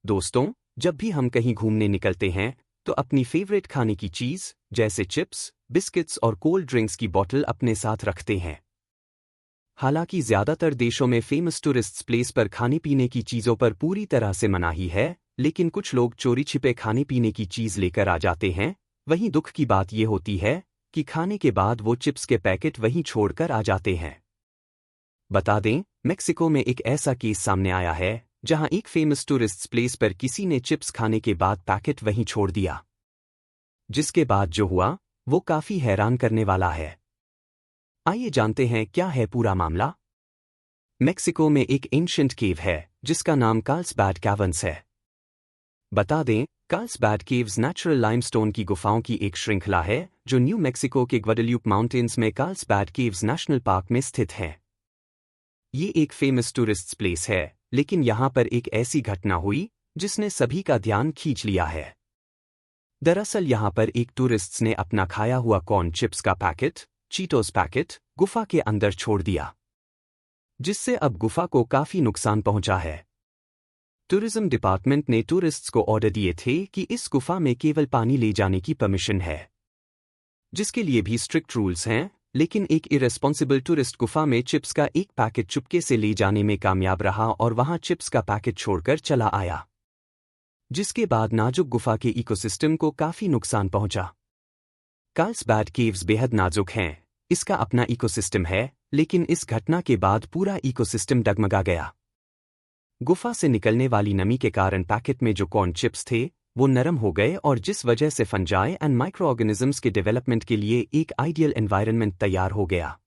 दोस्तों, जब भी हम कहीं घूमने निकलते हैं तो अपनी फेवरेट खाने की चीज़ जैसे चिप्स, बिस्किट्स और कोल्ड ड्रिंक्स की बोतल अपने साथ रखते हैं। हालांकि ज़्यादातर देशों में फेमस टूरिस्ट प्लेस पर खाने पीने की चीज़ों पर पूरी तरह से मनाही है, लेकिन कुछ लोग चोरी छिपे खाने पीने की चीज़ लेकर आ जाते हैं। वहीं दुख की बात यह होती है कि खाने के बाद वो चिप्स के पैकेट वहीं छोड़कर आ जाते हैं। बता दें, मेक्सिको में एक ऐसा केस सामने आया है जहां एक फेमस टूरिस्ट प्लेस पर किसी ने चिप्स खाने के बाद पैकेट वहीं छोड़ दिया, जिसके बाद जो हुआ वो काफी हैरान करने वाला है। आइए जानते हैं क्या है पूरा मामला। मेक्सिको में एक एंशिएंट केव है जिसका नाम कार्लसबैड कैवर्न्स है। बता दें, कार्लसबैड केव्स नेचुरल लाइमस्टोन की गुफाओं की एक श्रृंखला है जो न्यू मेक्सिको के ग्वाडेल्यूप माउंटेन्स में कार्लसबैड केव्स नेशनल पार्क में स्थित है। ये एक फेमस टूरिस्ट प्लेस है, लेकिन यहाँ पर एक ऐसी घटना हुई जिसने सभी का ध्यान खींच लिया है। दरअसल यहाँ पर एक टूरिस्ट ने अपना खाया हुआ कॉर्न चिप्स का पैकेट, चीटोस पैकेट, गुफा के अंदर छोड़ दिया, जिससे अब गुफा को काफी नुकसान पहुंचा है। टूरिज्म डिपार्टमेंट ने टूरिस्ट्स को ऑर्डर दिए थे कि इस गुफा में केवल पानी ले जाने की परमिशन है, जिसके लिए भी स्ट्रिक्ट रूल्स हैं, लेकिन एक इरेस्पॉन्सिबल टूरिस्ट गुफा में चिप्स का एक पैकेट चुपके से ले जाने में कामयाब रहा और वहां चिप्स का पैकेट छोड़कर चला आया, जिसके बाद नाजुक गुफा के इकोसिस्टम को काफी नुकसान पहुंचा। कार्लसबैड केव्स बेहद नाजुक हैं, इसका अपना इकोसिस्टम है, लेकिन इस घटना के बाद पूरा इकोसिस्टम डगमगा गया। गुफा से निकलने वाली नमी के कारण पैकेट में जो कॉर्न चिप्स थे वो नरम हो गए और जिस वजह से फंजाई एंड माइक्रो ऑर्गेनिजम्स के डेवलपमेंट के लिए एक आइडियल एनवायरनमेंट तैयार हो गया।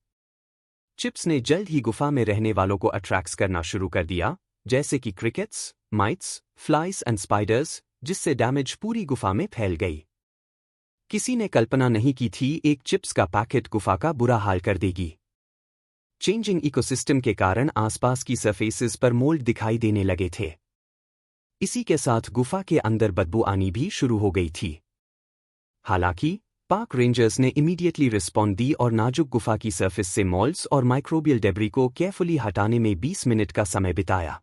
चिप्स ने जल्द ही गुफा में रहने वालों को अट्रैक्ट करना शुरू कर दिया, जैसे कि crickets, mites, flies and spiders, जिससे डैमेज पूरी गुफा में फैल गई। किसी ने कल्पना नहीं की थी एक चिप्स का पैकेट गुफा का बुरा हाल कर देगी। चेंजिंग इकोसिस्टम के कारण आसपास की सरफेसेस पर मोल्ड दिखाई देने लगे थे। इसी के साथ गुफा के अंदर बदबू आनी भी शुरू हो गई थी। हालांकि पार्क रेंजर्स ने इमीडिएटली रिस्पॉन्ड दी और नाजुक गुफा की सरफेस से मॉल्ड्स और माइक्रोबियल डेब्री को केयरफुली हटाने में 20 मिनट का समय बिताया।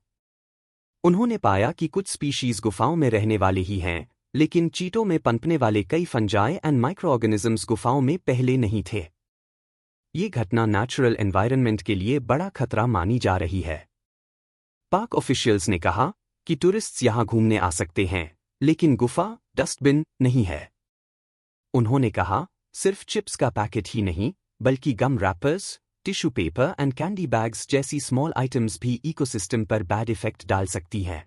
उन्होंने पाया कि कुछ स्पीशीज गुफाओं में रहने वाले ही हैं, लेकिन चीटों में पनपने वाले कई फंजाई एंड माइक्रो ऑर्गेनिजम्स गुफाओं में पहले नहीं थे। ये घटना नेचुरल एनवायरनमेंट के लिए बड़ा खतरा मानी जा रही है। पार्क ऑफिशियल्स ने कहा कि टूरिस्ट्स यहां घूमने आ सकते हैं, लेकिन गुफा डस्टबिन नहीं है। उन्होंने कहा, सिर्फ चिप्स का पैकेट ही नहीं, बल्कि gum wrappers, tissue paper and candy bags जैसी स्मॉल आइटम्स भी इकोसिस्टम पर बैड इफेक्ट डाल सकती हैं।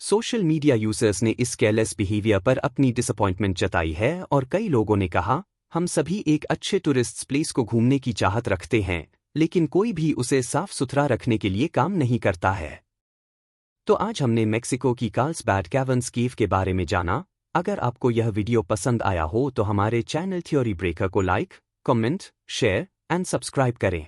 सोशल मीडिया यूजर्स ने इस केयरलेस बिहेवियर पर अपनी डिसअपॉइंटमेंट जताई है और कई लोगों ने कहा, हम सभी एक अच्छे टूरिस्ट प्लेस को घूमने की चाहत रखते हैं, लेकिन कोई भी उसे साफ सुथरा रखने के लिए काम नहीं करता है। तो आज हमने मेक्सिको की कार्लसबैड कैवर्न्स केव के बारे में जाना। अगर आपको यह वीडियो पसंद आया हो तो हमारे चैनल थ्योरी ब्रेकर को like, comment, share and subscribe करें।